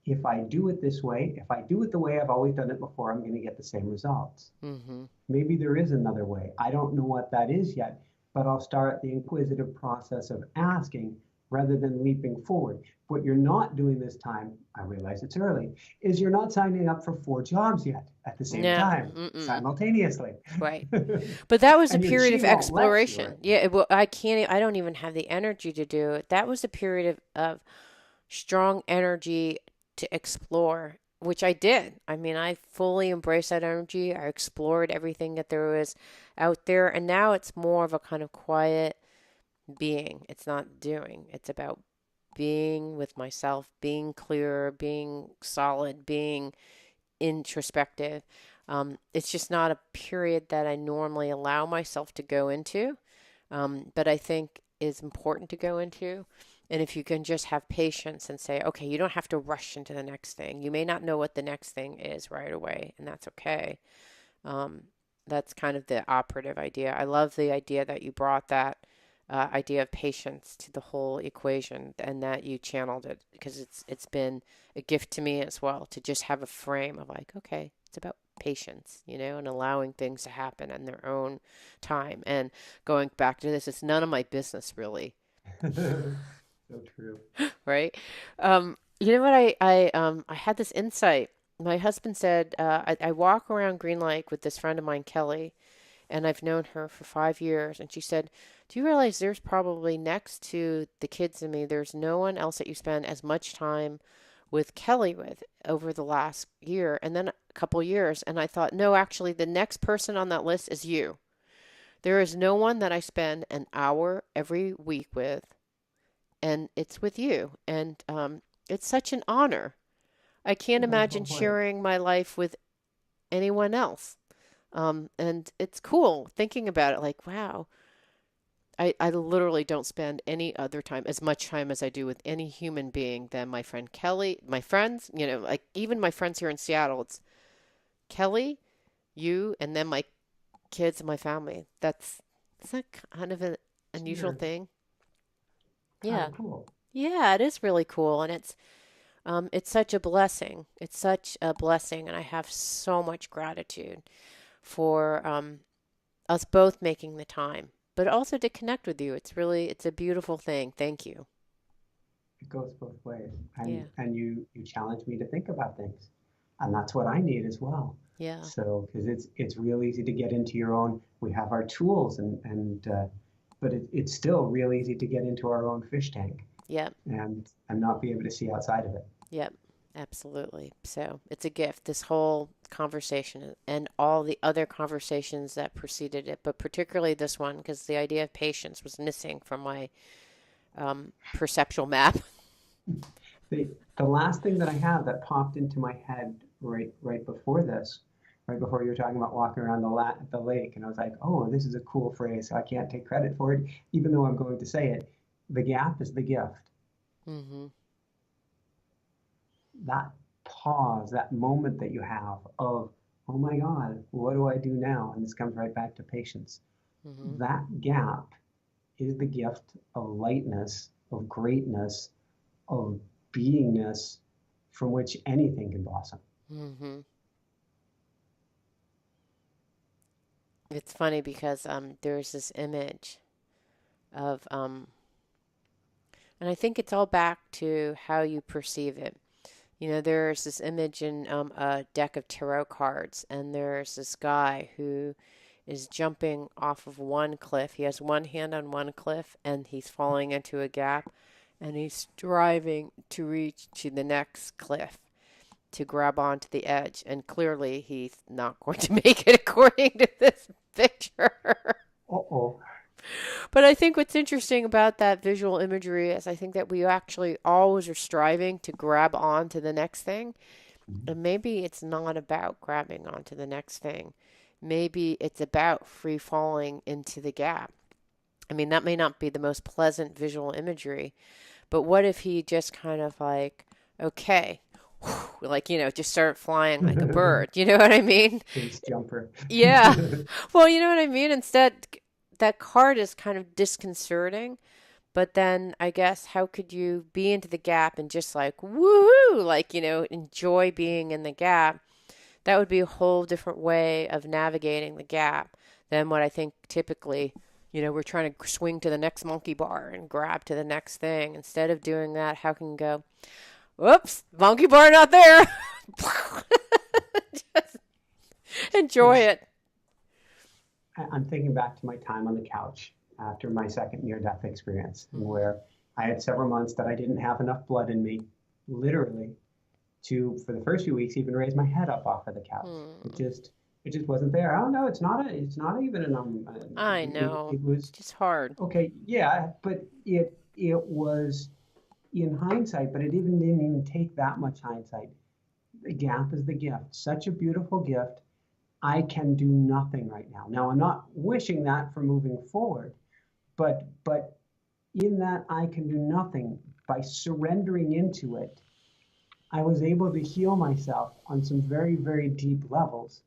S1: If I do it this way, if I do it the way I've always done it before, I'm going to get the same results.
S2: Mm-hmm.
S1: Maybe there is another way. I don't know what that is yet, but I'll start the inquisitive process of asking rather than leaping forward. What you're not doing this time, I realize it's early, is you're not signing up for 4 jobs yet at the same
S2: No.
S1: time,
S2: Mm-mm.
S1: simultaneously.
S2: Right. But that was a
S1: And your
S2: period
S1: chi
S2: of
S1: won't let you,
S2: exploration.
S1: right?
S2: Yeah, well, I can't, I don't even have the energy to do it. That was a period of strong energy to explore, which I did. I mean, I fully embraced that energy. I explored everything that there was out there. And now it's more of a kind of quiet being. It's not doing, it's about being with myself, being clear, being solid, being introspective. It's just not a period that I normally allow myself to go into, but I think is important to go into. And if you can just have patience and say, okay, you don't have to rush into the next thing. You may not know what the next thing is right away, and that's okay. Um, that's kind of the operative idea. I love the idea that you brought that idea of patience to the whole equation and that you channeled it because it's been a gift to me as well to just have a frame of like, okay, it's about patience, and allowing things to happen in their own time. And going back to this, it's none of my business really,
S1: So true.
S2: right? You know what I had this insight. My husband said I walk around Green Lake with this friend of mine, Kelly, and I've known her for 5 years. And she said, "Do you realize there's probably next to the kids and me, there's no one else that you spend as much time with Kelly with over the last year and then a couple years?" And I thought, no, actually, the next person on that list is you. There is no one that I spend an hour every week with, and it's with you. And it's such an honor. I can't imagine
S1: Oh, boy.
S2: sharing my life with anyone else. And it's cool thinking about it like, wow, I literally don't spend any other time, as much time as I do with any human being than my friend Kelly, my friends, like even my friends here in Seattle, it's Kelly, you, and then my kids and my family. Is that kind of an unusual
S1: Sure.
S2: thing?
S1: Kind
S2: Yeah.
S1: of cool.
S2: Yeah, it is really cool. And it's such a blessing. It's such a blessing. And I have so much gratitude for us both making the time, but also to connect with you. It's a beautiful thing. Thank you.
S1: It goes both ways.
S2: Yeah.
S1: And you challenge me to think about things. And that's what I need as well.
S2: Yeah.
S1: So, because it's real easy to get into your own, we have our tools but it's still real easy to get into our own fish tank
S2: Yep.
S1: and not be able to see outside of it.
S2: Yep. Absolutely. So it's a gift, this whole conversation and all the other conversations that preceded it, but particularly this one, because the idea of patience was missing from my perceptual map.
S1: The last thing that I have that popped into my head right before this, right before you were talking about walking around the lake, and I was like, oh, this is a cool phrase. So I can't take credit for it, even though I'm going to say it. The gap is the gift.
S2: Hmm.
S1: That pause, that moment that you have of oh my God, what do I do now? And this comes right back to patience.
S2: Mm-hmm.
S1: That gap is the gift of lightness, of greatness, of beingness from which anything can blossom.
S2: Mm-hmm. It's funny because there's this image of and I think it's all back to how you perceive it. You know, there's this image in a deck of tarot cards, and there's this guy who is jumping off of one cliff. He has one hand on one cliff, and he's falling into a gap, and he's striving to reach to the next cliff to grab onto the edge. And clearly, he's not going to make it according to this picture.
S1: Uh-oh.
S2: But I think what's interesting about that visual imagery is I think that we actually always are striving to grab on to the next thing. And maybe it's not about grabbing onto the next thing. Maybe it's about free falling into the gap. I mean, that may not be the most pleasant visual imagery, but what if he just kind of like, okay, like, just start flying like a bird. You know what I mean?
S1: Base jumper.
S2: Yeah. Well, you know what I mean? Instead, that card is kind of disconcerting. But then I guess how could you be into the gap and just like woohoo, like, enjoy being in the gap? That would be a whole different way of navigating the gap than what I think typically, we're trying to swing to the next monkey bar and grab to the next thing. Instead of doing that, how can you go, whoops, monkey bar not there. Just enjoy it.
S1: I'm thinking back to my time on the couch after my second near-death experience, where I had several months that I didn't have enough blood in me, literally, to, for the first few weeks, even raise my head up off of the couch. It just wasn't there. I don't know. It's not even
S2: I know.
S1: it was
S2: just hard.
S1: Okay. Yeah, but it was in hindsight, but it didn't even take that much hindsight. The gap is the gift. Such a beautiful gift. I can do nothing right now. Now, I'm not wishing that for moving forward, but in that I can do nothing, by surrendering into it, I was able to heal myself on some very, very deep levels,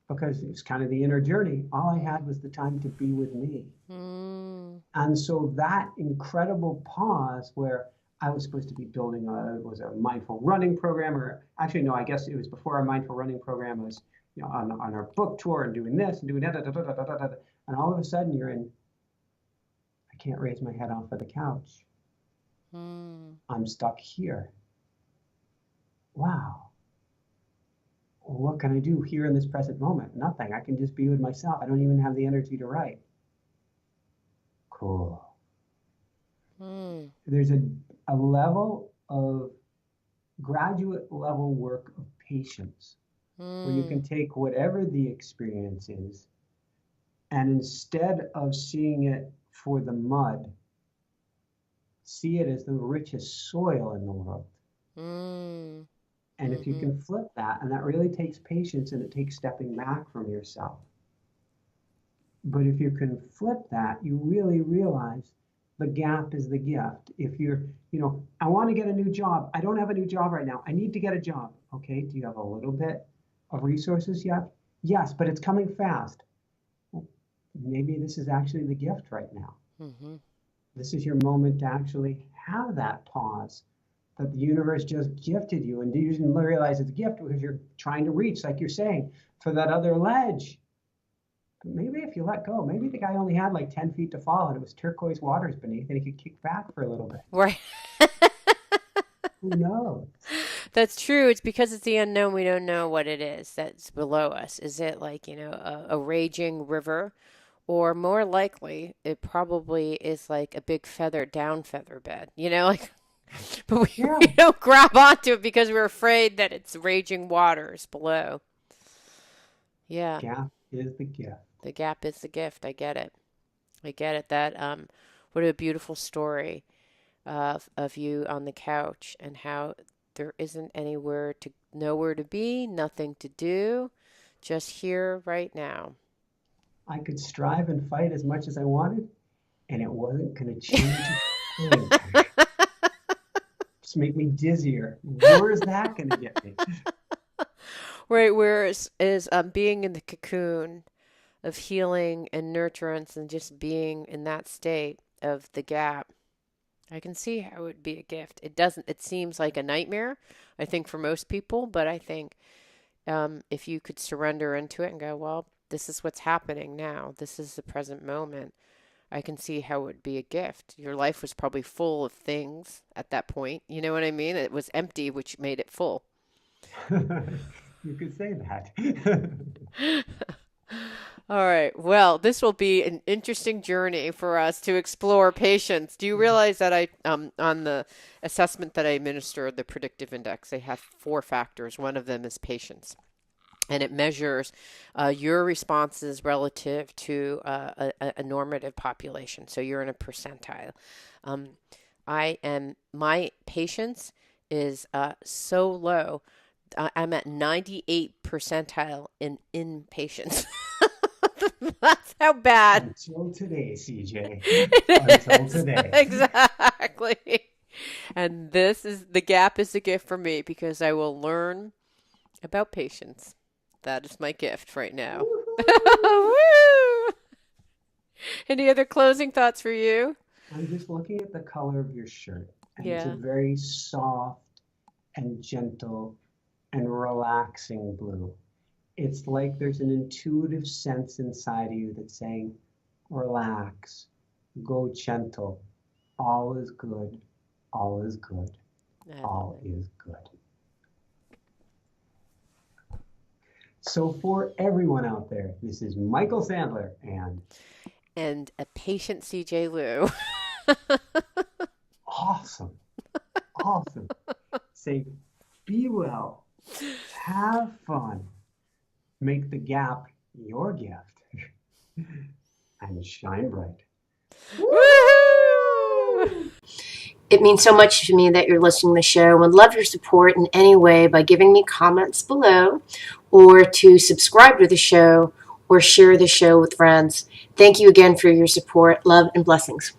S1: because it was kind of the inner journey. All I had was the time to be with me. And so that incredible pause where I was supposed to be building was a mindful running program, or actually, no, I guess it was before our mindful running program was, on our book tour and doing this and doing that, and all of a sudden you're in, I can't raise my head off of the couch. I'm stuck here. Wow. What can I do here in this present moment? Nothing. I can just be with myself. I don't even have the energy to write. Cool. There's a level of graduate level work of patience where you can take whatever the experience is, and instead of seeing it for the mud, see it as the richest soil in the world. And if you can flip that, and that really takes patience, and it takes stepping back from yourself. But if you can flip that, you really realize the gap is the gift. If you're, I want to get a new job. I don't have a new job right now. I need to get a job. Okay, do you have a little bit of resources yet? Yes, but it's coming fast. Well, maybe this is actually the gift right now. This is your moment to actually have that pause that the universe just gifted you, and you didn't realize it's a gift because you're trying to reach, like you're saying, for that other ledge. But maybe if you let go, maybe the guy only had like 10 feet to fall, and it was turquoise waters beneath, and he could kick back for a little bit.
S2: Right.
S1: Who knows?
S2: That's true. It's because it's the unknown. We don't know what it is that's below us. Is it like, a raging river? Or more likely, it probably is like a big down feather bed, but we don't grab onto it because we're afraid that it's raging waters below. Yeah.
S1: The gap is the gift.
S2: The gap is the gift. I get it. That, what a beautiful story of you on the couch, and how there isn't nowhere to be, nothing to do, just here right now.
S1: I could strive and fight as much as I wanted, and it wasn't going to change a thing. Just make me dizzier. Where's that going to get me?
S2: Right, where is being in the cocoon of healing and nurturance and just being in that state of the gap. I can see how it would be a gift. It seems like a nightmare, I think, for most people, but I think if you could surrender into it and go, well, this is what's happening now, this is the present moment, I can see how it would be a gift. Your life was probably full of things at that point. You know what I mean? It was empty, which made it full.
S1: You could say that.
S2: All right. Well, this will be an interesting journey for us to explore patience. Do you realize that on the assessment that I administered, the predictive index, they have 4 factors. One of them is patience, and it measures your responses relative to a normative population. So you're in a percentile. Um, my patience is so low. I'm at 98 percentile in impatience. That's how bad
S1: Until today, CJ.
S2: it
S1: Until
S2: is.
S1: today.
S2: Exactly. And the gap is a gift for me because I will learn about patience. That is my gift right now.
S1: Woohoo!
S2: Woo! Any other closing thoughts for you?
S1: I'm just looking at the color of your shirt, and it's a
S2: Yeah.
S1: very soft and gentle and relaxing blue. It's like there's an intuitive sense inside of you that's saying, relax, go gentle, all is good, all is good,
S2: I love
S1: all
S2: it.
S1: is good. So, for everyone out there, this is Michael Sandler, and
S2: And a patient CJ Lou.
S1: awesome, awesome. Say, be well, have fun, make the gap your gift, and shine bright.
S2: Woohoo!
S1: Woo!
S3: It means so much to me that you're listening to the show and love your support in any way by giving me comments below or to subscribe to the show or share the show with friends. Thank you again for your support. Love and blessings.